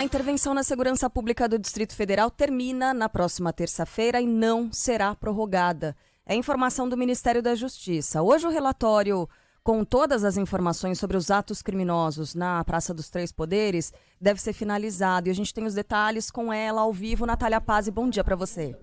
A intervenção na segurança pública do Distrito Federal termina na próxima terça-feira e não será prorrogada. É informação do Ministério da Justiça. Hoje o relatório com todas as informações sobre os atos criminosos na Praça dos Três Poderes deve ser finalizado. E a gente tem os detalhes com ela ao vivo. Natália Pazzi, bom dia para você.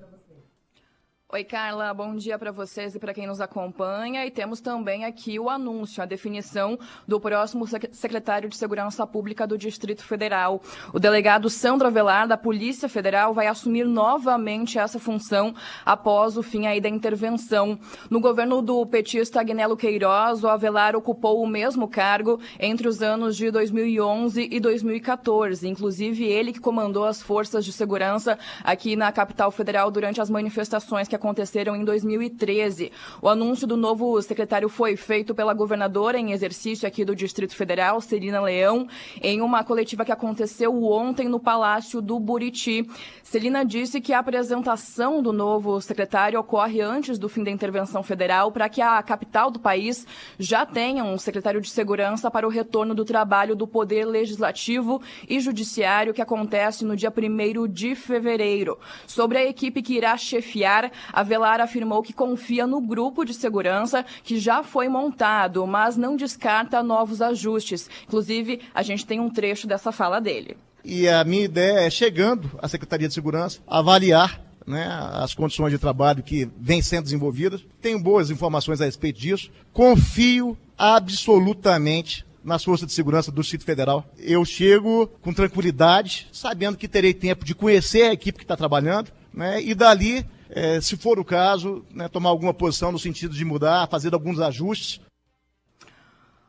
Oi, Carla, bom dia para vocês e para quem nos acompanha. E temos também aqui o anúncio, a definição do próximo secretário de Segurança Pública do Distrito Federal. O delegado Sandro Avelar, da Polícia Federal, vai assumir novamente essa função após o fim aí da intervenção. No governo do petista Agnello Queiroz, o Avelar ocupou o mesmo cargo entre os anos de 2011 e 2014. Inclusive, ele que comandou as forças de segurança aqui na capital federal durante as manifestações que aconteceram em 2013. O anúncio do novo secretário foi feito pela governadora em exercício aqui do Distrito Federal, Celina Leão, em uma coletiva que aconteceu ontem no Palácio do Buriti. Celina disse que a apresentação do novo secretário ocorre antes do fim da intervenção federal para que a capital do país já tenha um secretário de segurança para o retorno do trabalho do Poder Legislativo e Judiciário que acontece no dia 1º de fevereiro. Sobre a equipe que irá chefiar, Avelar afirmou que confia no grupo de segurança que já foi montado, mas não descarta novos ajustes. Inclusive, a gente tem um trecho dessa fala dele. E a minha ideia é, chegando à Secretaria de Segurança, avaliar as condições de trabalho que vêm sendo desenvolvidas. Tenho boas informações a respeito disso. Confio absolutamente nas forças de segurança do Distrito Federal. Eu chego com tranquilidade, sabendo que terei tempo de conhecer a equipe que está trabalhando, e dali, se for o caso, tomar alguma posição no sentido de mudar, fazer alguns ajustes.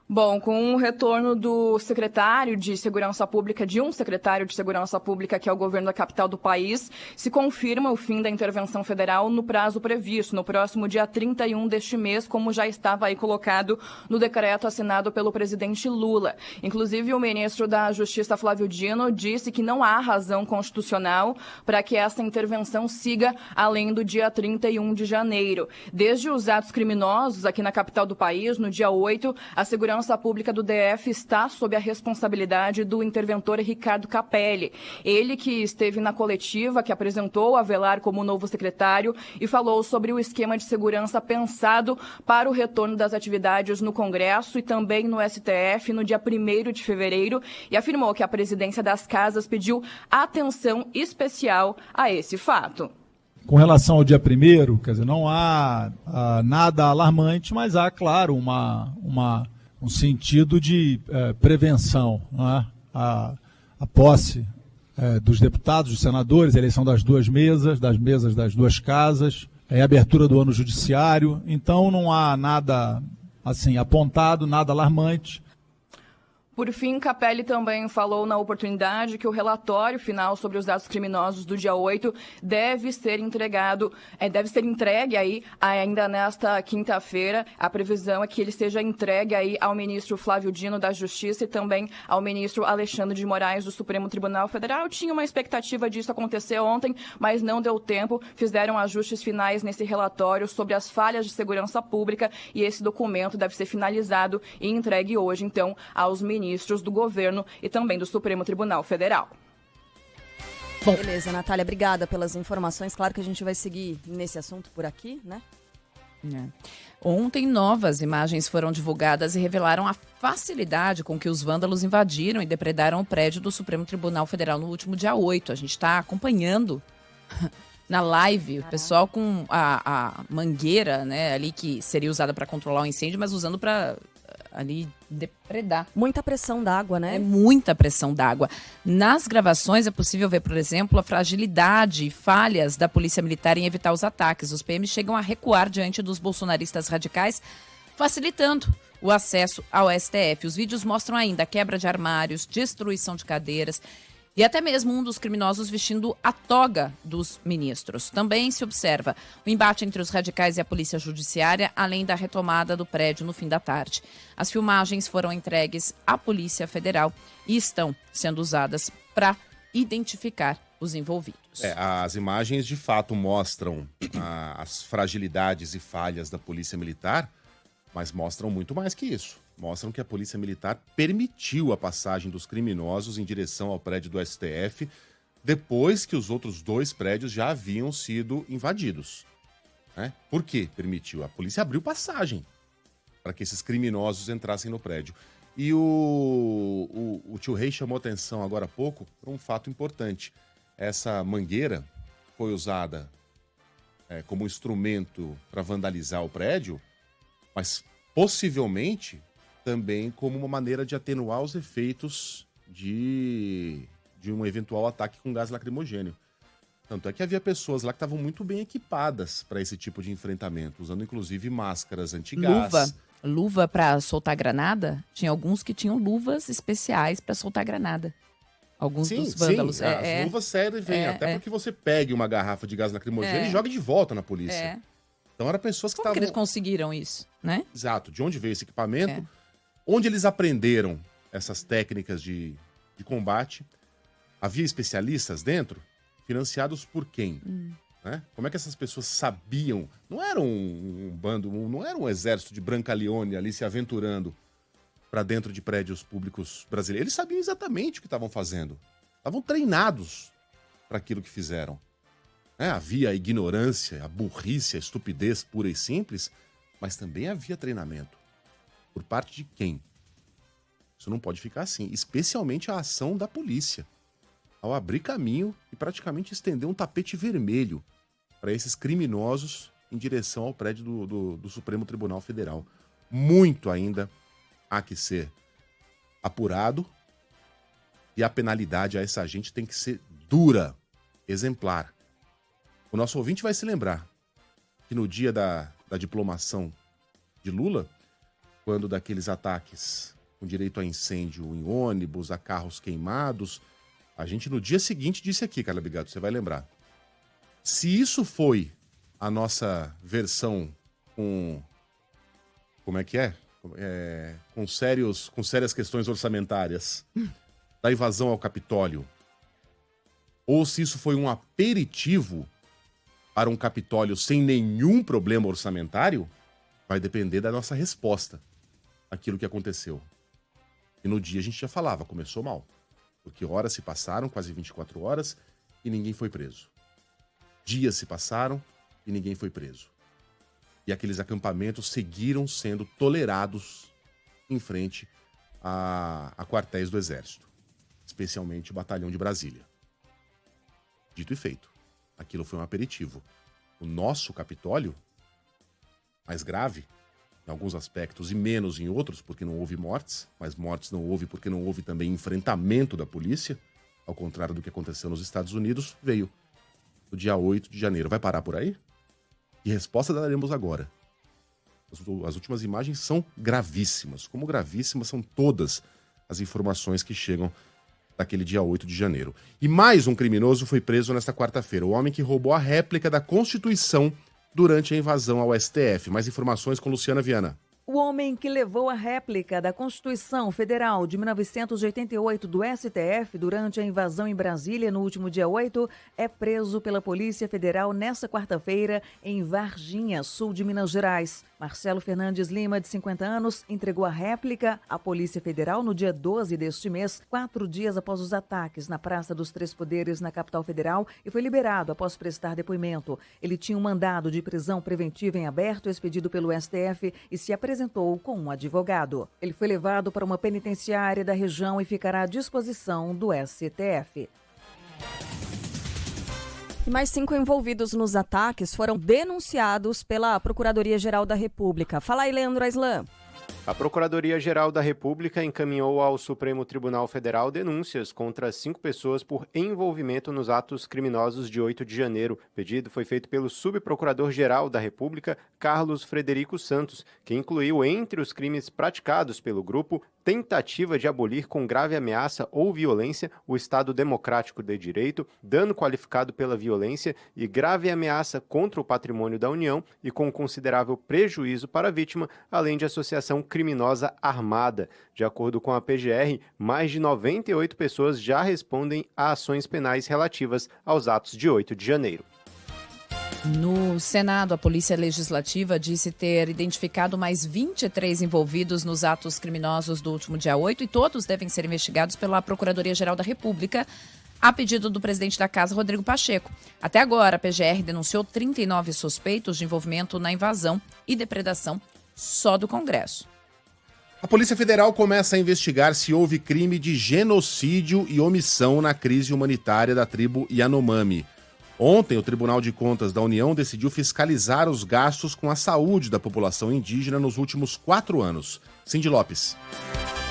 Bom, com o retorno do secretário de Segurança Pública, de um secretário de Segurança Pública, que é o governo da capital do país, se confirma o fim da intervenção federal no prazo previsto, no próximo dia 31 deste mês, como já estava aí colocado no decreto assinado pelo presidente Lula. Inclusive, o ministro da Justiça, Flávio Dino, disse que não há razão constitucional para que essa intervenção siga além do dia 31 de janeiro. Desde os atos criminosos aqui na capital do país, no dia 8, a Segurança Pública do DF está sob a responsabilidade do interventor Ricardo Capelli. Ele que esteve na coletiva, que apresentou Avelar como novo secretário e falou sobre o esquema de segurança pensado para o retorno das atividades no Congresso e também no STF no dia 1º de fevereiro e afirmou que a presidência das casas pediu atenção especial a esse fato. Com relação ao dia 1º, quer dizer, não há nada alarmante, mas há, claro, um sentido de prevenção, a posse dos deputados, dos senadores, a eleição das duas mesas, das duas casas, a abertura do ano judiciário. Então não há nada assim apontado, nada alarmante. Por fim, Capelli também falou na oportunidade que o relatório final sobre os dados criminosos do dia 8 deve ser entregue aí ainda nesta quinta-feira. A previsão é que ele seja entregue aí ao ministro Flávio Dino da Justiça e também ao ministro Alexandre de Moraes do Supremo Tribunal Federal. Tinha uma expectativa disso acontecer ontem, mas não deu tempo. Fizeram ajustes finais nesse relatório sobre as falhas de segurança pública e esse documento deve ser finalizado e entregue hoje, então, aos ministros do governo e também do Supremo Tribunal Federal. Bom. Beleza, Natália, obrigada pelas informações. Claro que a gente vai seguir nesse assunto por aqui, né? Ontem, novas imagens foram divulgadas e revelaram a facilidade com que os vândalos invadiram e depredaram o prédio do Supremo Tribunal Federal no último dia 8. A gente está acompanhando na live, o pessoal com a mangueira, ali que seria usada para controlar o incêndio, mas usando para ali depredar. Muita pressão d'água, né? É muita pressão d'água. Nas gravações é possível ver, por exemplo, a fragilidade e falhas da Polícia Militar em evitar os ataques. Os PMs chegam a recuar diante dos bolsonaristas radicais, facilitando o acesso ao STF. Os vídeos mostram ainda a quebra de armários, destruição de cadeiras e até mesmo um dos criminosos vestindo a toga dos ministros. Também se observa o embate entre os radicais e a polícia judiciária, além da retomada do prédio no fim da tarde. As filmagens foram entregues à Polícia Federal e estão sendo usadas para identificar os envolvidos. As imagens de fato mostram as fragilidades e falhas da Polícia Militar, mas mostram muito mais que isso. mostram que a Polícia Militar permitiu a passagem dos criminosos em direção ao prédio do STF depois que os outros 2 prédios já haviam sido invadidos. Né? Por que permitiu? A polícia abriu passagem para que esses criminosos entrassem no prédio. E o tio Rei chamou atenção agora há pouco para um fato importante. Essa mangueira foi usada como instrumento para vandalizar o prédio, mas possivelmente também como uma maneira de atenuar os efeitos de um eventual ataque com gás lacrimogêneo. Tanto é que havia pessoas lá que estavam muito bem equipadas para esse tipo de enfrentamento, usando inclusive máscaras antigás. Luva para soltar granada? Tinha alguns que tinham luvas especiais para soltar granada. Alguns dos vândalos. Sim, as luvas servem até porque você pegue uma garrafa de gás lacrimogêneo e jogue de volta na polícia. Então eram pessoas que Como estavam... que eles conseguiram isso, né? Exato. De onde veio esse equipamento? Onde eles aprenderam essas técnicas de combate? Havia especialistas dentro? Financiados por quem? Né? Como é que essas pessoas sabiam? Não era um bando, não era um exército de Brancaleone ali se aventurando para dentro de prédios públicos brasileiros. Eles sabiam exatamente o que estavam fazendo. Estavam treinados para aquilo que fizeram. Havia a ignorância, a burrice, a estupidez pura e simples, mas também havia treinamento. Por parte de quem? Isso não pode ficar assim. Especialmente a ação da polícia, ao abrir caminho e praticamente estender um tapete vermelho para esses criminosos em direção ao prédio do Supremo Tribunal Federal. Muito ainda há que ser apurado e a penalidade a essa gente tem que ser dura, exemplar. O nosso ouvinte vai se lembrar que no dia da diplomação de Lula, quando daqueles ataques com direito a incêndio em ônibus, a carros queimados, a gente no dia seguinte disse aqui, Carla Bigato, você vai lembrar. Se isso foi a nossa versão com... Como é que é? Com sérias questões orçamentárias da invasão ao Capitólio, ou se isso foi um aperitivo para um Capitólio sem nenhum problema orçamentário, vai depender da nossa resposta àquilo que aconteceu. E no dia a gente já falava, começou mal. Porque horas se passaram, quase 24 horas, e ninguém foi preso. Dias se passaram e ninguém foi preso. E aqueles acampamentos seguiram sendo tolerados em frente a quartéis do Exército, especialmente o Batalhão de Brasília. Dito e feito, aquilo foi um aperitivo. O nosso Capitólio, mais grave, em alguns aspectos, e menos em outros, porque não houve mortes, mas mortes não houve porque não houve também enfrentamento da polícia, ao contrário do que aconteceu nos Estados Unidos, veio no dia 8 de janeiro. Vai parar por aí? E resposta daremos agora. As últimas imagens são gravíssimas, como gravíssimas são todas as informações que chegam daquele dia 8 de janeiro. E mais um criminoso foi preso nesta quarta-feira, o homem que roubou a réplica da Constituição durante a invasão ao STF. Mais informações com Luciana Viana. O homem que levou a réplica da Constituição Federal de 1988 do STF durante a invasão em Brasília no último dia 8 é preso pela Polícia Federal nesta quarta-feira em Varginha, sul de Minas Gerais. Marcelo Fernandes Lima, de 50 anos, entregou a réplica à Polícia Federal no dia 12 deste mês, 4 dias após os ataques na Praça dos Três Poderes, na capital federal, e foi liberado após prestar depoimento. Ele tinha um mandado de prisão preventiva em aberto expedido pelo STF e se apresentou com um advogado. Ele foi levado para uma penitenciária da região e ficará à disposição do STF. E mais 5 envolvidos nos ataques foram denunciados pela Procuradoria-Geral da República. Fala aí, Leandro Aislan. A Procuradoria-Geral da República encaminhou ao Supremo Tribunal Federal denúncias contra 5 pessoas por envolvimento nos atos criminosos de 8 de janeiro. O pedido foi feito pelo Subprocurador-Geral da República, Carlos Frederico Santos, que incluiu entre os crimes praticados pelo grupo tentativa de abolir com grave ameaça ou violência o Estado Democrático de Direito, dano qualificado pela violência e grave ameaça contra o patrimônio da União e com considerável prejuízo para a vítima, além de associação criminosa armada. De acordo com a PGR, mais de 98 pessoas já respondem a ações penais relativas aos atos de 8 de janeiro. No Senado, a Polícia Legislativa disse ter identificado mais 23 envolvidos nos atos criminosos do último dia 8 e todos devem ser investigados pela Procuradoria-Geral da República, a pedido do presidente da Casa, Rodrigo Pacheco. Até agora, a PGR denunciou 39 suspeitos de envolvimento na invasão e depredação só do Congresso. A Polícia Federal começa a investigar se houve crime de genocídio e omissão na crise humanitária da tribo Yanomami. Ontem, o Tribunal de Contas da União decidiu fiscalizar os gastos com a saúde da população indígena nos últimos 4 anos. Cindy Lopes.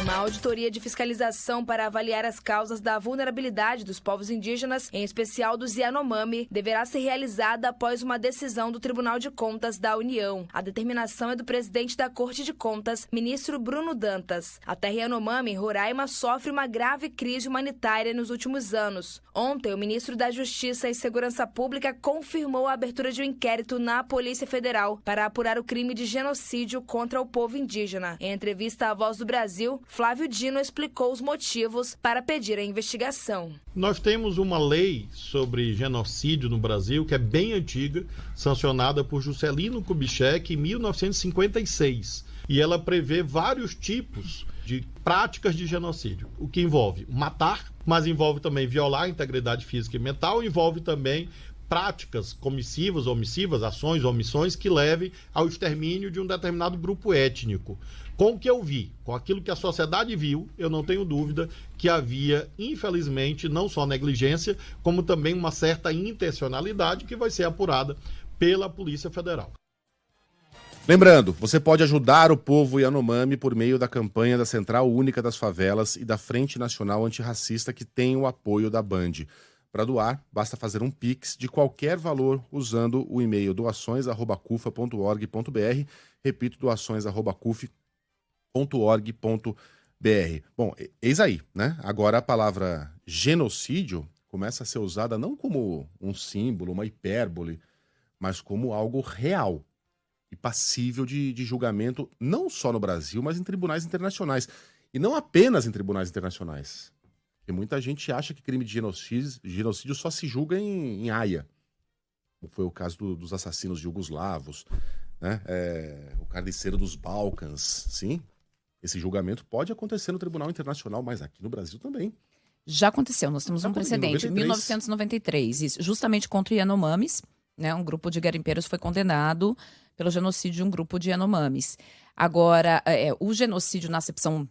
Uma auditoria de fiscalização para avaliar as causas da vulnerabilidade dos povos indígenas, em especial dos Yanomami, deverá ser realizada após uma decisão do Tribunal de Contas da União. A determinação é do presidente da Corte de Contas, ministro Bruno Dantas. A terra Yanomami, Roraima, sofre uma grave crise humanitária nos últimos anos. Ontem, o ministro da Justiça e Segurança Pública confirmou a abertura de um inquérito na Polícia Federal para apurar o crime de genocídio contra o povo indígena. Em entrevista à Voz do Brasil, Flávio Dino explicou os motivos para pedir a investigação. Nós temos uma lei sobre genocídio no Brasil que é bem antiga, sancionada por Juscelino Kubitschek em 1956. E ela prevê vários tipos de práticas de genocídio, o que envolve matar, mas envolve também violar a integridade física e mental, envolve também práticas comissivas, omissivas, ações ou omissões que levem ao extermínio de um determinado grupo étnico. Com o que eu vi, com aquilo que a sociedade viu, eu não tenho dúvida que havia, infelizmente, não só negligência, como também uma certa intencionalidade que vai ser apurada pela Polícia Federal. Lembrando, você pode ajudar o povo Yanomami por meio da campanha da Central Única das Favelas e da Frente Nacional Antirracista, que tem o apoio da Band. Para doar, basta fazer um Pix de qualquer valor usando o e-mail doações@cufa.org.br. Repito, doações@cufa.org.br. Bom, eis aí, né? Agora a palavra genocídio começa a ser usada não como um símbolo, uma hipérbole, mas como algo real e passível de julgamento, não só no Brasil, mas em tribunais internacionais. E não apenas em tribunais internacionais. Porque muita gente acha que crime de genocídio só se julga em Haia. Como foi o caso dos assassinos jugoslavos, né? O carniceiro dos Balcãs. Sim, esse julgamento pode acontecer no Tribunal Internacional, mas aqui no Brasil também. Já aconteceu, nós temos um precedente, em 1993, isso, justamente contra Yanomamis, né? Um grupo de garimpeiros foi condenado pelo genocídio de um grupo de Yanomamis. Agora, o genocídio na acepção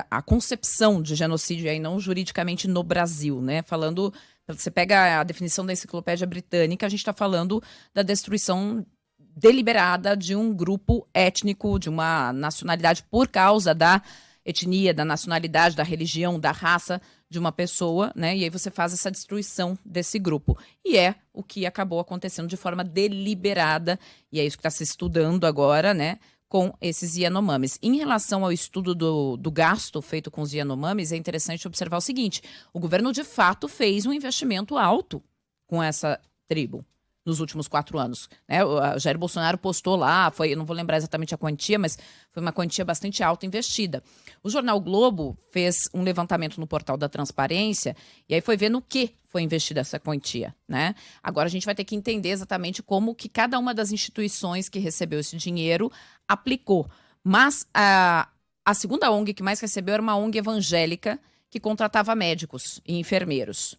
a concepção de genocídio aí não juridicamente no Brasil, né? Falando, você pega a definição da Enciclopédia Britânica, a gente está falando da destruição deliberada de um grupo étnico, de uma nacionalidade por causa da etnia, da nacionalidade, da religião, da raça de uma pessoa, né? E aí você faz essa destruição desse grupo. E é o que acabou acontecendo de forma deliberada, e é isso que está se estudando agora, né? Com esses Yanomamis. Em relação ao estudo do gasto feito com os Yanomamis, é interessante observar o seguinte: o governo de fato fez um investimento alto com essa tribo nos últimos 4 anos. Né? O Jair Bolsonaro postou lá, eu não vou lembrar exatamente a quantia, mas foi uma quantia bastante alta investida. O jornal Globo fez um levantamento no portal da Transparência e aí foi ver no que foi investida essa quantia. Né? Agora a gente vai ter que entender exatamente como que cada uma das instituições que recebeu esse dinheiro aplicou. Mas a segunda ONG que mais recebeu era uma ONG evangélica que contratava médicos e enfermeiros.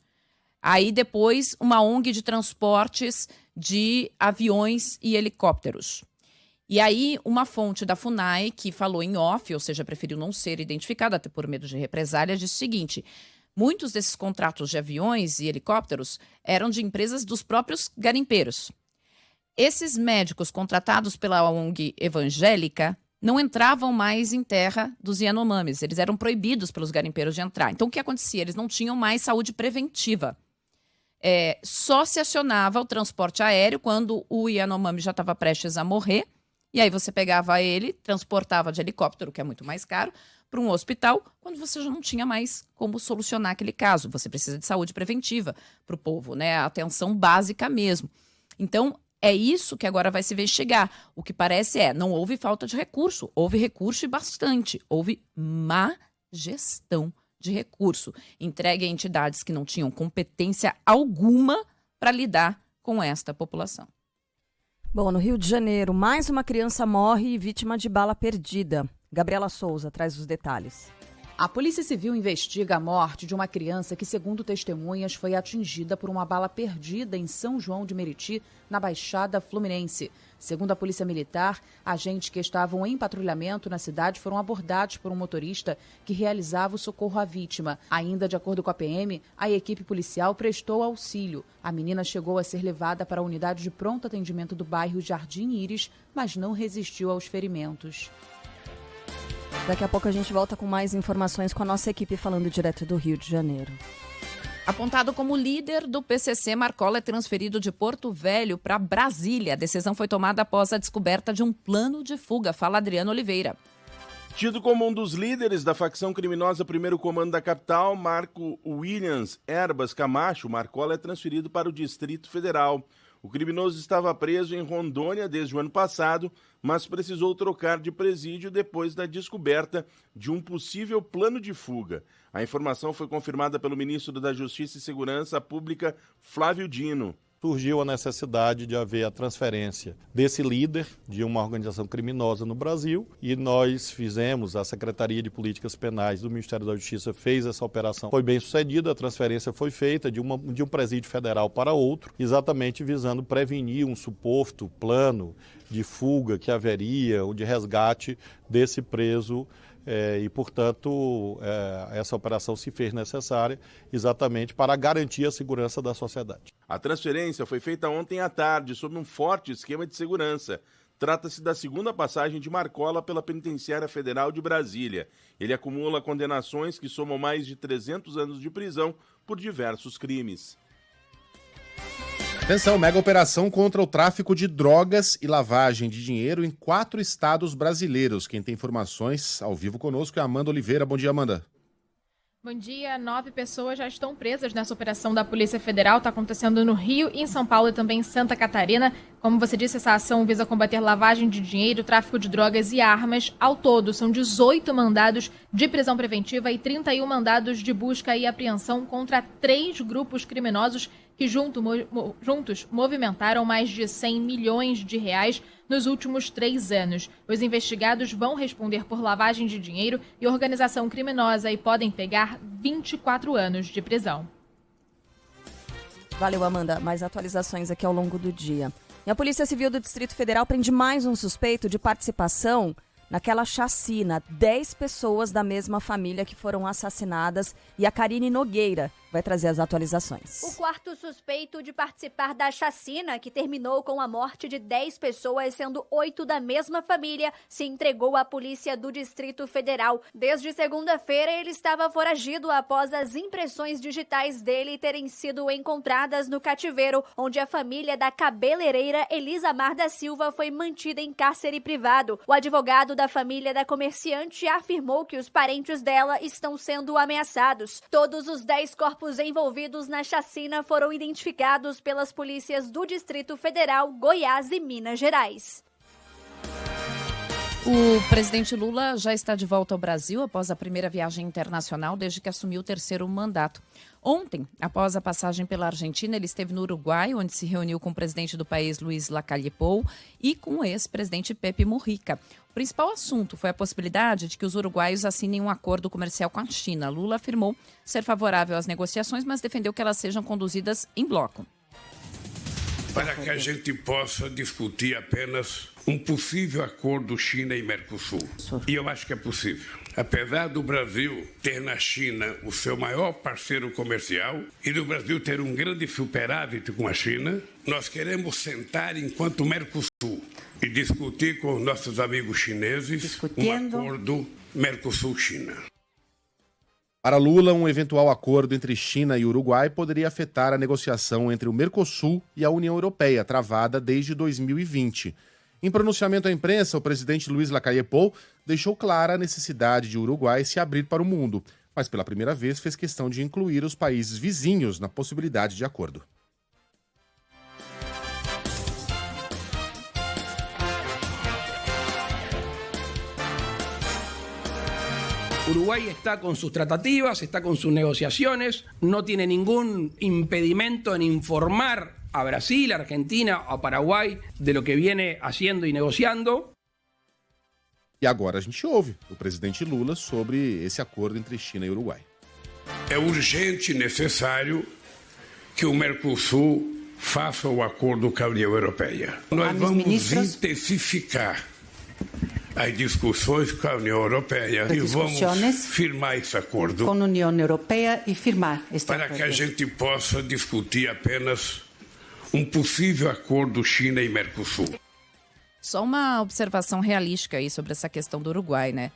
Aí depois uma ONG de transportes de aviões e helicópteros. E aí uma fonte da FUNAI que falou em off, ou seja, preferiu não ser identificada até por medo de represália, disse o seguinte: muitos desses contratos de aviões e helicópteros eram de empresas dos próprios garimpeiros. Esses médicos contratados pela ONG evangélica não entravam mais em terra dos Yanomamis. Eles eram proibidos pelos garimpeiros de entrar. Então o que acontecia? Eles não tinham mais saúde preventiva. Só se acionava o transporte aéreo quando o Yanomami já estava prestes a morrer, e aí você pegava ele, transportava de helicóptero, que é muito mais caro, para um hospital, quando você já não tinha mais como solucionar aquele caso. Você precisa de saúde preventiva para o povo, né? A atenção básica mesmo. Então, é isso que agora vai se investigar. O que parece não houve falta de recurso, houve recurso e bastante, houve má gestão de recurso, entregue a entidades que não tinham competência alguma para lidar com esta população. Bom, no Rio de Janeiro, mais uma criança morre vítima de bala perdida. Gabriela Souza traz os detalhes. A Polícia Civil investiga a morte de uma criança que, segundo testemunhas, foi atingida por uma bala perdida em São João de Meriti, na Baixada Fluminense. Segundo a Polícia Militar, agentes que estavam em patrulhamento na cidade foram abordados por um motorista que realizava o socorro à vítima. Ainda de acordo com a PM, a equipe policial prestou auxílio. A menina chegou a ser levada para a unidade de pronto atendimento do bairro Jardim Íris, mas não resistiu aos ferimentos. Daqui a pouco a gente volta com mais informações com a nossa equipe falando direto do Rio de Janeiro. Apontado como líder do PCC, Marcola é transferido de Porto Velho para Brasília. A decisão foi tomada após a descoberta de um plano de fuga. Fala Adriano Oliveira. Tido como um dos líderes da facção criminosa Primeiro Comando da Capital, Marco Williams Erbas Camacho, Marcola é transferido para o Distrito Federal. O criminoso estava preso em Rondônia desde o ano passado, mas precisou trocar de presídio depois da descoberta de um possível plano de fuga. A informação foi confirmada pelo ministro da Justiça e Segurança Pública, Flávio Dino. Surgiu a necessidade de haver a transferência desse líder de uma organização criminosa no Brasil e nós fizemos, a Secretaria de Políticas Penais do Ministério da Justiça fez essa operação. Foi bem sucedida, a transferência foi feita de um presídio federal para outro, exatamente visando prevenir um suposto plano de fuga que haveria ou de resgate desse preso. E, portanto, essa operação se fez necessária exatamente para garantir a segurança da sociedade. A transferência foi feita ontem à tarde sob um forte esquema de segurança. Trata-se da segunda passagem de Marcola pela Penitenciária Federal de Brasília. Ele acumula condenações que somam mais de 300 anos de prisão por diversos crimes. Atenção, mega operação contra o tráfico de drogas e lavagem de dinheiro em 4 estados brasileiros. Quem tem informações ao vivo conosco é a Amanda Oliveira. Bom dia, Amanda. Bom dia. 9 pessoas já estão presas nessa operação da Polícia Federal. Está acontecendo no Rio, em São Paulo e também em Santa Catarina. Como você disse, essa ação visa combater lavagem de dinheiro, tráfico de drogas e armas. Ao todo, são 18 mandados de prisão preventiva e 31 mandados de busca e apreensão contra 3 grupos criminosos que juntos movimentaram mais de 100 milhões de reais nos últimos 3 anos. Os investigados vão responder por lavagem de dinheiro e organização criminosa e podem pegar 24 anos de prisão. Valeu, Amanda. Mais atualizações aqui ao longo do dia. E a Polícia Civil do Distrito Federal prende mais um suspeito de participação naquela chacina. 10 pessoas da mesma família que foram assassinadas e a Karine Nogueira vai trazer as atualizações. O quarto suspeito de participar da chacina, que terminou com a morte de 10 pessoas, sendo 8 da mesma família, se entregou à polícia do Distrito Federal. Desde segunda-feira, ele estava foragido após as impressões digitais dele terem sido encontradas no cativeiro, onde a família da cabeleireira Elisa Mar da Silva foi mantida em cárcere privado. O advogado da família da comerciante afirmou que os parentes dela estão sendo ameaçados. Todos os 10 corpos envolvidos na chacina foram identificados pelas polícias do Distrito Federal, Goiás e Minas Gerais. O presidente Lula já está de volta ao Brasil após a primeira viagem internacional desde que assumiu o 3º mandato. Ontem, após a passagem pela Argentina, ele esteve no Uruguai, onde se reuniu com o presidente do país, Luiz Lacalle Pou, e com o ex-presidente Pepe Mujica. O principal assunto foi a possibilidade de que os uruguaios assinem um acordo comercial com a China. Lula afirmou ser favorável às negociações, mas defendeu que elas sejam conduzidas em bloco. Para que a gente possa discutir apenas um possível acordo China e Mercosul. E eu acho que é possível. Apesar do Brasil ter na China o seu maior parceiro comercial e do Brasil ter um grande superávit com a China, nós queremos sentar enquanto Mercosul e discutir com nossos amigos chineses um acordo Mercosul-China. Para Lula, um eventual acordo entre China e Uruguai poderia afetar a negociação entre o Mercosul e a União Europeia, travada desde 2020. Em pronunciamento à imprensa, o presidente Luiz Lacalle Pou deixou clara a necessidade de o Uruguai se abrir para o mundo, mas pela primeira vez fez questão de incluir os países vizinhos na possibilidade de acordo. Uruguay está con sus tratativas, está con sus negociaciones, no tiene ningún impedimento en informar a Brasil, a Argentina, a Paraguay, de lo que viene haciendo y negociando. E agora a gente ouve o presidente Lula sobre esse acordo entre China e Uruguai. É urgente e necessário que o Mercosul faça o acordo com a União Europeia. Nós vamos intensificar as discussões com a União Europeia e vamos firmar esse acordo com a União Europeia e firmar este para que a gente possa discutir apenas possível acordo China e Mercosul. Só uma observação realística aí sobre essa questão do Uruguai, né?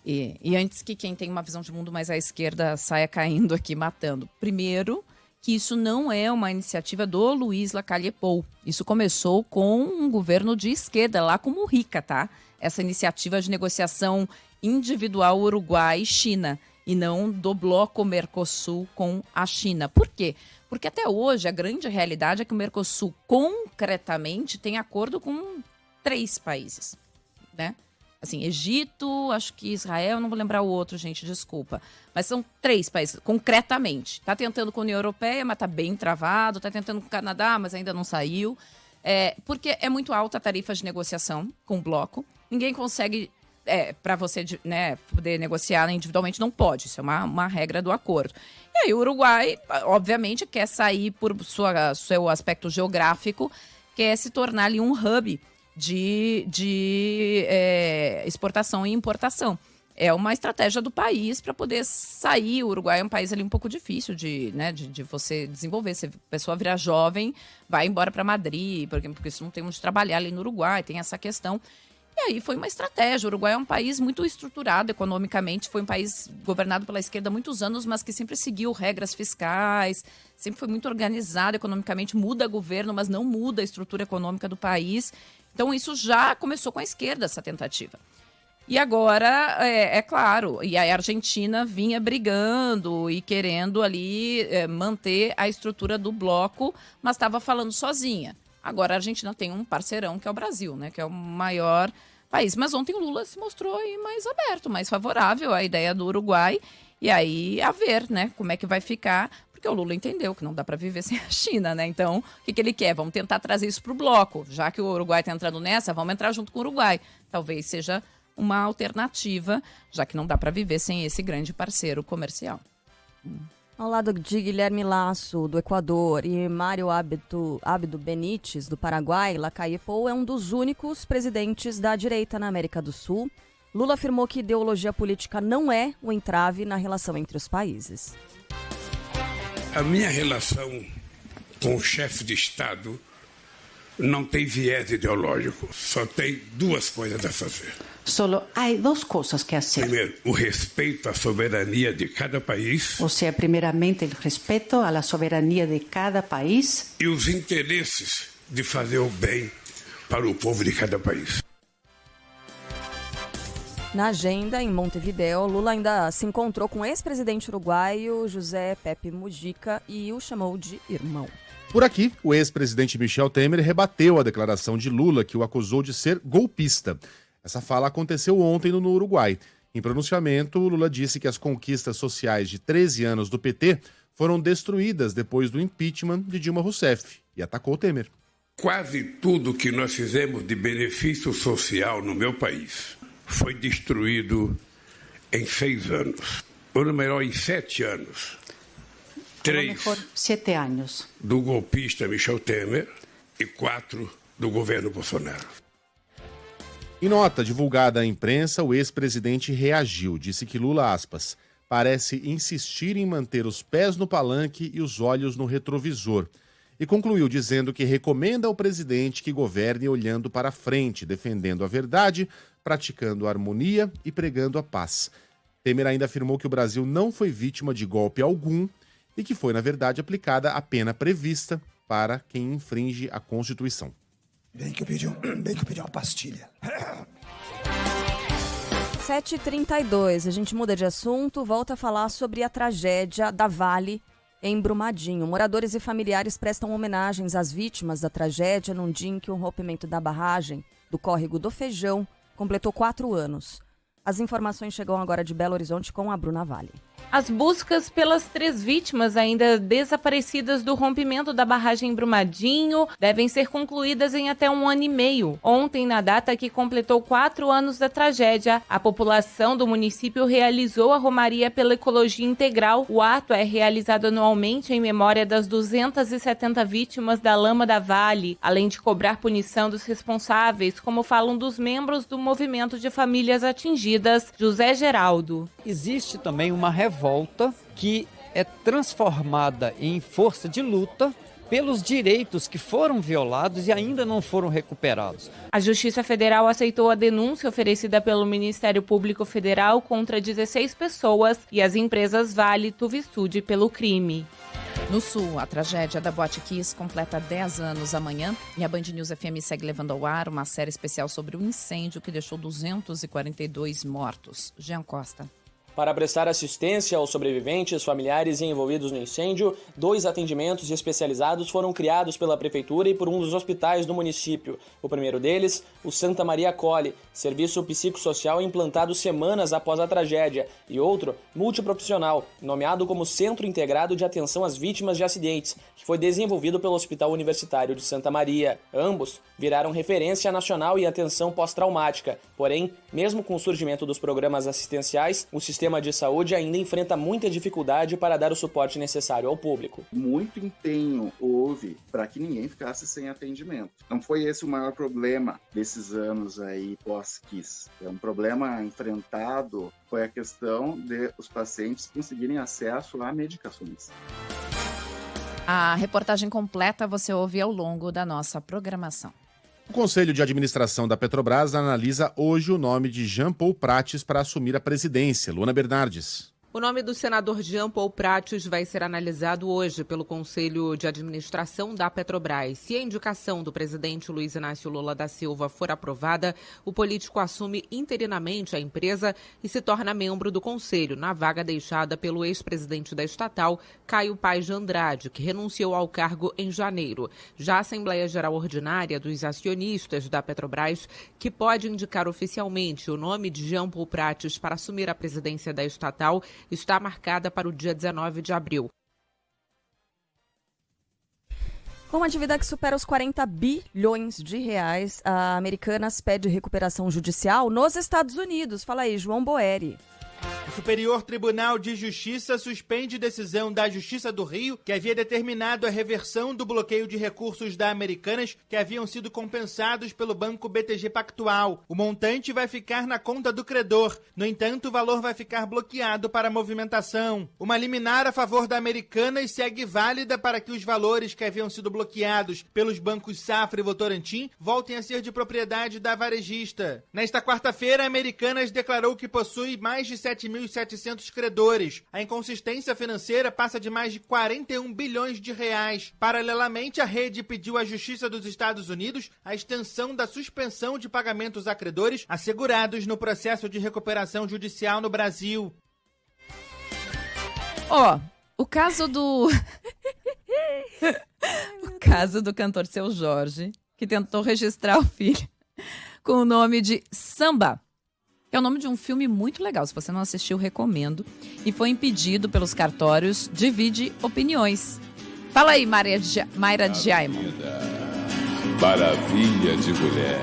E antes que quem tem uma visão de mundo mais à esquerda saia caindo aqui, matando. Primeiro, que isso não é uma iniciativa do Luiz Lacalle Pou. Isso começou com um governo de esquerda, lá com Mujica, tá? Essa iniciativa de negociação individual Uruguai e China, e não do bloco Mercosul com a China. Por quê? Porque até hoje a grande realidade é que o Mercosul concretamente tem acordo com 3 países, né? Assim, Egito, acho que Israel, não vou lembrar o outro, gente, desculpa. Mas são 3 países, concretamente. Tá tentando com a União Europeia, mas tá bem travado. Tá tentando com o Canadá, mas ainda não saiu. Porque é muito alta a tarifa de negociação com o bloco. Ninguém consegue, para você, né, poder negociar individualmente, não pode. Isso é uma regra do acordo. E aí o Uruguai, obviamente, quer sair por seu aspecto geográfico, quer se tornar ali um hub de exportação e importação. É uma estratégia do país para poder sair. O Uruguai é um país ali um pouco difícil de você desenvolver. Se a pessoa virar jovem, vai embora para Madrid, porque isso não tem onde trabalhar ali no Uruguai, tem essa questão. E aí foi uma estratégia. O Uruguai é um país muito estruturado economicamente, foi um país governado pela esquerda há muitos anos, mas que sempre seguiu regras fiscais, sempre foi muito organizado economicamente, muda governo, mas não muda a estrutura econômica do país. Então isso já começou com a esquerda, essa tentativa. E agora, é claro, e a Argentina vinha brigando e querendo ali manter a estrutura do bloco, mas estava falando sozinha. Agora a Argentina tem um parceirão que é o Brasil, né, que é o maior país. Mas ontem o Lula se mostrou aí mais aberto, mais favorável à ideia do Uruguai. E aí, a ver, né, como é que vai ficar, porque o Lula entendeu que não dá para viver sem a China, né? Então, o que ele quer? Vamos tentar trazer isso para o bloco. Já que o Uruguai está entrando nessa, vamos entrar junto com o Uruguai. Talvez seja uma alternativa, já que não dá para viver sem esse grande parceiro comercial. Ao lado de Guilherme Lasso, do Equador, e Mário Abdo Benítez, do Paraguai, Lacalle Pou é um dos únicos presidentes da direita na América do Sul. Lula afirmou que ideologia política não é o entrave na relação entre os países. A minha relação com o chefe de Estado não tem viés ideológico. Só tem 2 coisas a fazer. Solo há 2 coisas que fazer. Primeiro, o respeito à soberania de cada país. Ou seja, primeiramente, o respeito à soberania de cada país. E os interesses de fazer o bem para o povo de cada país. Na agenda, em Montevideo, Lula ainda se encontrou com o ex-presidente uruguaio José Pepe Mujica e o chamou de irmão. Por aqui, o ex-presidente Michel Temer rebateu a declaração de Lula, que o acusou de ser golpista. Essa fala aconteceu ontem no Uruguai. Em pronunciamento, Lula disse que as conquistas sociais de 13 anos do PT foram destruídas depois do impeachment de Dilma Rousseff e atacou Temer. Quase tudo que nós fizemos de benefício social no meu país foi destruído em 6 anos. Ou melhor, em 7 anos. 3 7 anos do golpista Michel Temer e 4 do governo Bolsonaro. Em nota divulgada à imprensa, o ex-presidente reagiu. Disse que Lula, aspas, parece insistir em manter os pés no palanque e os olhos no retrovisor. E concluiu dizendo que recomenda ao presidente que governe olhando para frente, defendendo a verdade, praticando a harmonia e pregando a paz. Temer ainda afirmou que o Brasil não foi vítima de golpe algum e que foi, na verdade, aplicada a pena prevista para quem infringe a Constituição. Bem que eu pedi uma pastilha. 7h32, a gente muda de assunto, volta a falar sobre a tragédia da Vale em Brumadinho. Moradores e familiares prestam homenagens às vítimas da tragédia num dia em que o rompimento da barragem do córrego do Feijão completou 4 anos. As informações chegam agora de Belo Horizonte com a Bruna Vale. As buscas pelas 3 vítimas ainda desaparecidas do rompimento da barragem Brumadinho devem ser concluídas em até 1 ano e meio. Ontem, na data que completou 4 anos da tragédia, a população do município realizou a Romaria pela Ecologia Integral. O ato é realizado anualmente em memória das 270 vítimas da lama da Vale, além de cobrar punição dos responsáveis, como falam dos membros do Movimento de Famílias Atingidas, José Geraldo. Existe também uma revolta que é transformada em força de luta pelos direitos que foram violados e ainda não foram recuperados. A Justiça Federal aceitou a denúncia oferecida pelo Ministério Público Federal contra 16 pessoas e as empresas Vale, Tuvisud pelo crime. No Sul, a tragédia da Boate Kiss completa 10 anos amanhã e a Band News FM segue levando ao ar uma série especial sobre o incêndio que deixou 242 mortos. Jean Costa. Para prestar assistência aos sobreviventes, familiares e envolvidos no incêndio, 2 atendimentos especializados foram criados pela Prefeitura e por um dos hospitais do município. O primeiro deles, o Santa Maria Acolhe, serviço psicossocial implantado semanas após a tragédia, e outro, multiprofissional, nomeado como Centro Integrado de Atenção às Vítimas de Acidentes, que foi desenvolvido pelo Hospital Universitário de Santa Maria. Ambos viraram referência nacional em atenção pós-traumática. Porém, mesmo com o surgimento dos programas assistenciais, o sistema de saúde ainda enfrenta muita dificuldade para dar o suporte necessário ao público. Muito empenho houve para que ninguém ficasse sem atendimento. Não foi esse o maior problema desses anos aí pós-Kiss. Um problema enfrentado foi a questão de os pacientes conseguirem acesso a medicações. A reportagem completa você ouve ao longo da nossa programação. O Conselho de Administração da Petrobras analisa hoje o nome de Jean Paul Prates para assumir a presidência. Luana Bernardes. O nome do senador Jean Paul Prates vai ser analisado hoje pelo Conselho de Administração da Petrobras. Se a indicação do presidente Luiz Inácio Lula da Silva for aprovada, o político assume interinamente a empresa e se torna membro do Conselho, na vaga deixada pelo ex-presidente da estatal, Caio Paes de Andrade, que renunciou ao cargo em janeiro. Já a Assembleia Geral Ordinária dos Acionistas da Petrobras, que pode indicar oficialmente o nome de Jean Paul Prates para assumir a presidência da estatal, está marcada para o dia 19 de abril. Com uma dívida que supera os 40 bilhões de reais, a Americanas pede recuperação judicial nos Estados Unidos. Fala aí, João Boeri. O Superior Tribunal de Justiça suspende decisão da Justiça do Rio, que havia determinado a reversão do bloqueio de recursos da Americanas que haviam sido compensados pelo Banco BTG Pactual. O montante vai ficar na conta do credor. No entanto, o valor vai ficar bloqueado para a movimentação. Uma liminar a favor da Americanas segue válida para que os valores que haviam sido bloqueados pelos bancos Safra e Votorantim voltem a ser de propriedade da varejista. Nesta quarta-feira, a Americanas declarou que possui mais de 7.700 credores. A inconsistência financeira passa de mais de 41 bilhões de reais. Paralelamente, a rede pediu à Justiça dos Estados Unidos a extensão da suspensão de pagamentos a credores assegurados no processo de recuperação judicial no Brasil. O caso do... o caso do cantor Seu Jorge, que tentou registrar o filho com o nome de Samba. É o nome de um filme muito legal. Se você não assistiu, recomendo. E foi impedido pelos cartórios. Divide opiniões. Fala aí, Mayra Djaimon. Maravilha de mulher.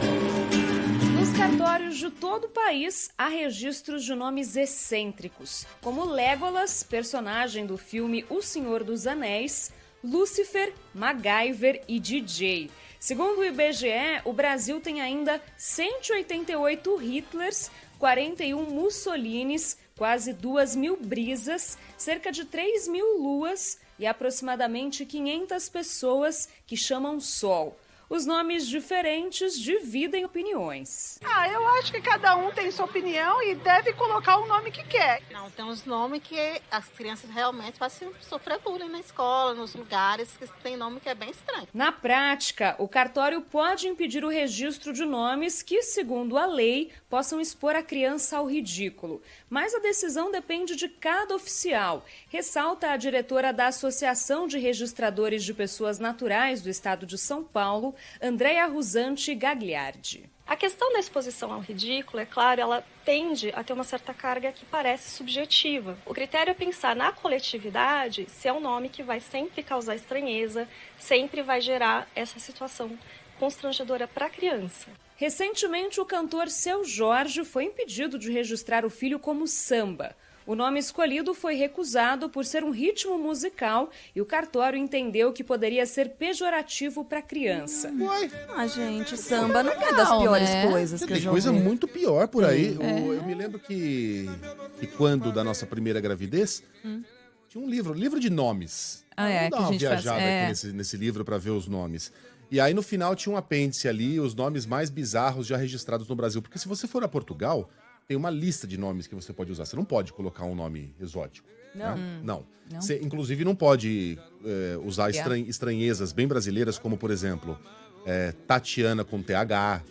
Nos cartórios de todo o país, há registros de nomes excêntricos, como Legolas, personagem do filme O Senhor dos Anéis, Lúcifer, MacGyver e DJ. Segundo o IBGE, o Brasil tem ainda 188 Hitlers, 41 Mussolinis, quase 2.000 Brisas, cerca de 3.000 Luas e aproximadamente 500 pessoas que chamam Sol. Os nomes diferentes dividem opiniões. Eu acho que cada um tem sua opinião e deve colocar o nome que quer. Não, tem uns nomes que as crianças realmente fazem sofrer bullying na escola, nos lugares que tem nome que é bem estranho. Na prática, o cartório pode impedir o registro de nomes que, segundo a lei, possam expor a criança ao ridículo. Mas a decisão depende de cada oficial, ressalta a diretora da Associação de Registradores de Pessoas Naturais do Estado de São Paulo, Andréa Rusante Gagliardi. A questão da exposição ao ridículo, é claro, ela tende a ter uma certa carga que parece subjetiva. O critério é pensar na coletividade se é um nome que vai sempre causar estranheza, sempre vai gerar essa situação constrangedora para a criança. Recentemente, o cantor Seu Jorge foi impedido de registrar o filho como Samba. O nome escolhido foi recusado por ser um ritmo musical e o cartório entendeu que poderia ser pejorativo para a criança. Gente, samba não é das piores coisas que eu Tem já coisa ouvi. muito pior por aí. Eu me lembro que quando da nossa primeira gravidez, tinha um livro de nomes. Vamos dar que a uma gente faz. viajada aqui nesse livro para ver os nomes. E aí no final tinha um apêndice ali, os nomes mais bizarros já registrados no Brasil. Porque se você for a Portugal, tem uma lista de nomes que você pode usar. Você não pode colocar um nome exótico. Não. Né? Não. Você, inclusive, não pode usar estranhezas bem brasileiras, como, por exemplo, Tatiana com TH,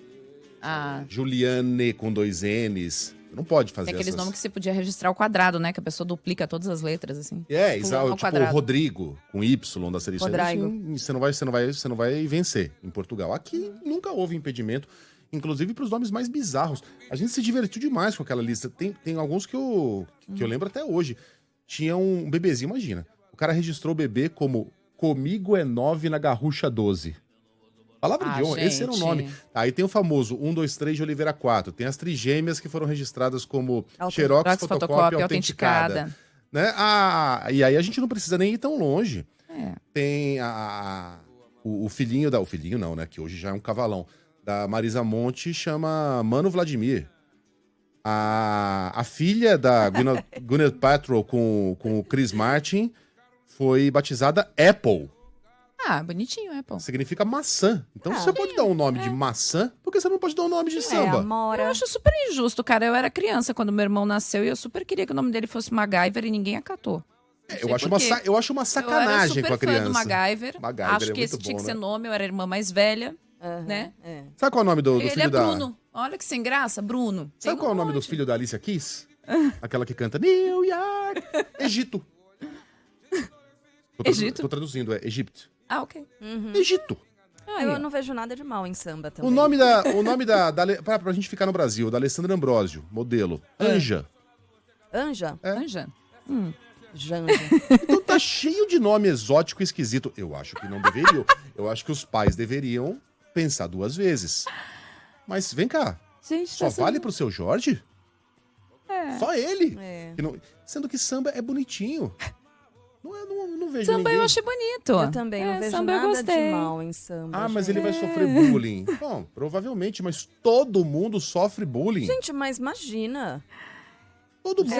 Juliane com 2 N's. Não pode fazer Tem aqueles essas... nomes que você podia registrar ao quadrado, né? Que a pessoa duplica todas as letras, assim. Exato. Tipo o Rodrigo, com Y da série. Rodrigo. Você não vai vencer em Portugal. Aqui nunca houve impedimento. Inclusive para os nomes mais bizarros. A gente se divertiu demais com aquela lista. Tem alguns que eu lembro até hoje. Tinha um bebezinho, imagina. O cara registrou o bebê como Comigo é 9 na Garrucha 12. Palavra de honra, esse era o nome. Aí tem o famoso 1, 2, 3 de Oliveira 4. Tem as trigêmeas que foram registradas como Xerox, fotocópia autenticada. Né? E aí a gente não precisa nem ir tão longe. Tem o filhinho O filhinho não, né? Que hoje já é um cavalão. Da Marisa Monte chama Mano Vladimir. A filha da Gwyneth Paltrow com o Chris Martin foi batizada Apple. Bonitinho, Apple. Significa maçã. Então você pode dar um nome de maçã, porque você não pode dar um nome de samba. Eu acho super injusto, cara. Eu era criança quando meu irmão nasceu e eu super queria que o nome dele fosse MacGyver e ninguém acatou. Eu acho uma sacanagem com a criança. Eu era super fã do MacGyver. é Acho que esse tinha que ser nome. Eu era a irmã mais velha, né? Sabe qual é o nome do Ele filho é da... Bruno. Olha que sem graça, Bruno. Sabe qual é o nome do filho da Alicia Keys? Aquela que canta New York. Egito. Egito? Tô traduzindo, é Egito. Ok. Egito. Eu não vejo nada de mal em samba também. O nome pra gente ficar no Brasil, da Alessandra Ambrosio, modelo. Anja. Anja? Anja? Janja. Então tá cheio de nome exótico e esquisito. Eu acho que não deveriam. Eu acho que os pais deveriam pensar 2 vezes. Mas vem cá. Gente, só vale pro Seu Jorge? Só ele? É. Sendo que samba é bonitinho. Não vejo Samba ninguém. eu achei bonito. Eu também não vejo samba eu nada gostei. de mal em samba. Mas ele vai sofrer bullying. Bom, provavelmente, mas todo mundo sofre bullying. Gente, mas imagina. Todo mundo.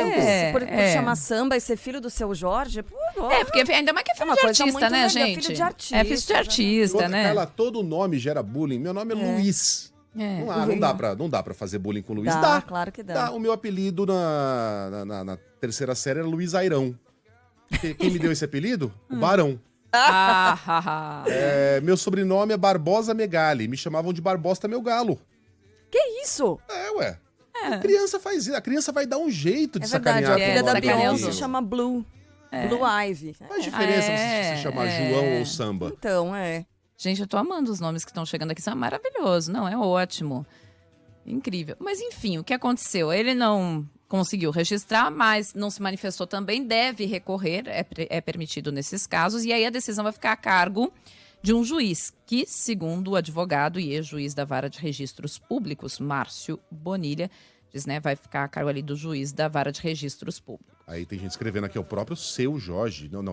Por chamar samba e ser filho do Seu Jorge. Porque ainda mais que é filho uma de coisa artista, muito né, legal, gente? filho de artista, É filho de artista, né? Ela, todo nome gera bullying. Meu nome é Luiz. Não dá pra fazer bullying com o Luiz. Dá, claro que dá. O meu apelido na 3ª série era Luiz Airão. Quem me deu esse apelido? O Barão. Meu sobrenome é Barbosa Megali. Me chamavam de Barbosta Meu Galo. Que isso? Ué. A criança faz isso. A criança vai dar um jeito de verdade, sacanear. a filha da Beyoncé se se chama Blue. Blue Ivy. Faz diferença se chamar João ou Samba. Então, Gente, eu tô amando os nomes que estão chegando aqui. São maravilhosos. Não, é ótimo. Incrível. Mas enfim, o que aconteceu? Ele não conseguiu registrar, mas não se manifestou também. Deve recorrer, é permitido nesses casos. E aí a decisão vai ficar a cargo de um juiz, que, segundo o advogado e ex-juiz da Vara de Registros Públicos, Márcio Bonilha, diz, né, vai ficar a cargo ali do juiz da Vara de Registros Públicos. Aí tem gente escrevendo aqui, é o próprio Seu Jorge. Não.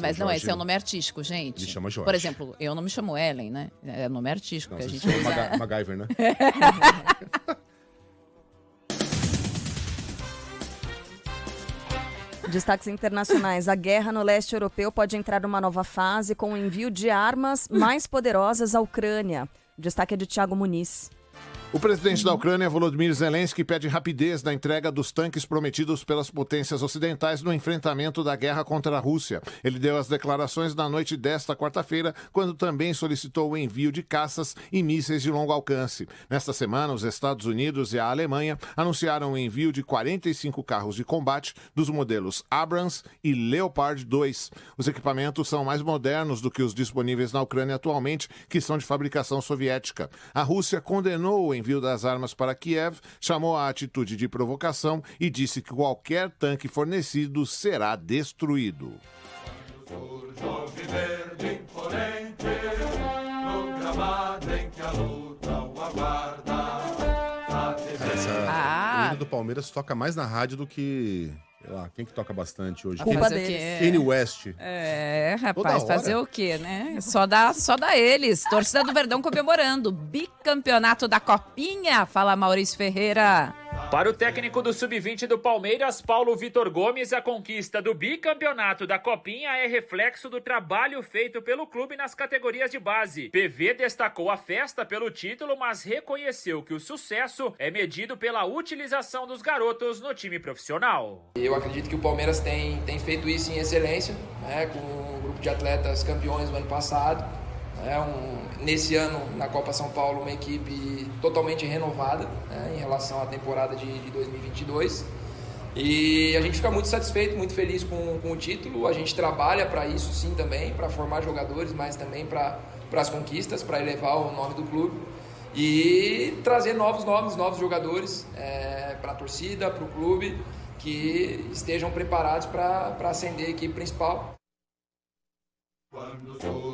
Mas não, esse é o nome artístico, gente. Ele chama Jorge. Por exemplo, eu não me chamo Ellen, né? É nome artístico que a gente chama usa. MacGyver, né? Destaques internacionais. A guerra no leste europeu pode entrar numa nova fase com o envio de armas mais poderosas à Ucrânia. O destaque é de Thiago Muniz. O presidente da Ucrânia, Volodymyr Zelensky, pede rapidez na entrega dos tanques prometidos pelas potências ocidentais no enfrentamento da guerra contra a Rússia. Ele deu as declarações na noite desta quarta-feira, quando também solicitou o envio de caças e mísseis de longo alcance. Nesta semana, os Estados Unidos e a Alemanha anunciaram o envio de 45 carros de combate dos modelos Abrams e Leopard 2. Os equipamentos são mais modernos do que os disponíveis na Ucrânia atualmente, que são de fabricação soviética. A Rússia condenou o envio das armas para Kiev, chamou a atitude de provocação e disse que qualquer tanque fornecido será destruído. Essa hino do Palmeiras toca mais na rádio do que... Sei lá, quem que toca bastante hoje? Culpa deles. Kanye West. Rapaz, fazer o quê, né? Só dá eles. Torcida do Verdão comemorando. Bicampeonato da Copinha. Fala, Maurício Ferreira. Para o técnico do Sub-20 do Palmeiras, Paulo Vitor Gomes, a conquista do bicampeonato da Copinha é reflexo do trabalho feito pelo clube nas categorias de base. PV destacou a festa pelo título, mas reconheceu que o sucesso é medido pela utilização dos garotos no time profissional. Eu acredito que o Palmeiras tem feito isso em excelência, né, com um grupo de atletas campeões do ano passado. Nesse ano, na Copa São Paulo, uma equipe totalmente renovada, né, em relação à temporada de 2022. E a gente fica muito satisfeito, muito feliz com o título. A gente trabalha para isso sim também, para formar jogadores, mas também para as conquistas, para elevar o nome do clube e trazer novos nomes, novos jogadores para a torcida, para o clube, que estejam preparados para ascender a equipe principal. Quando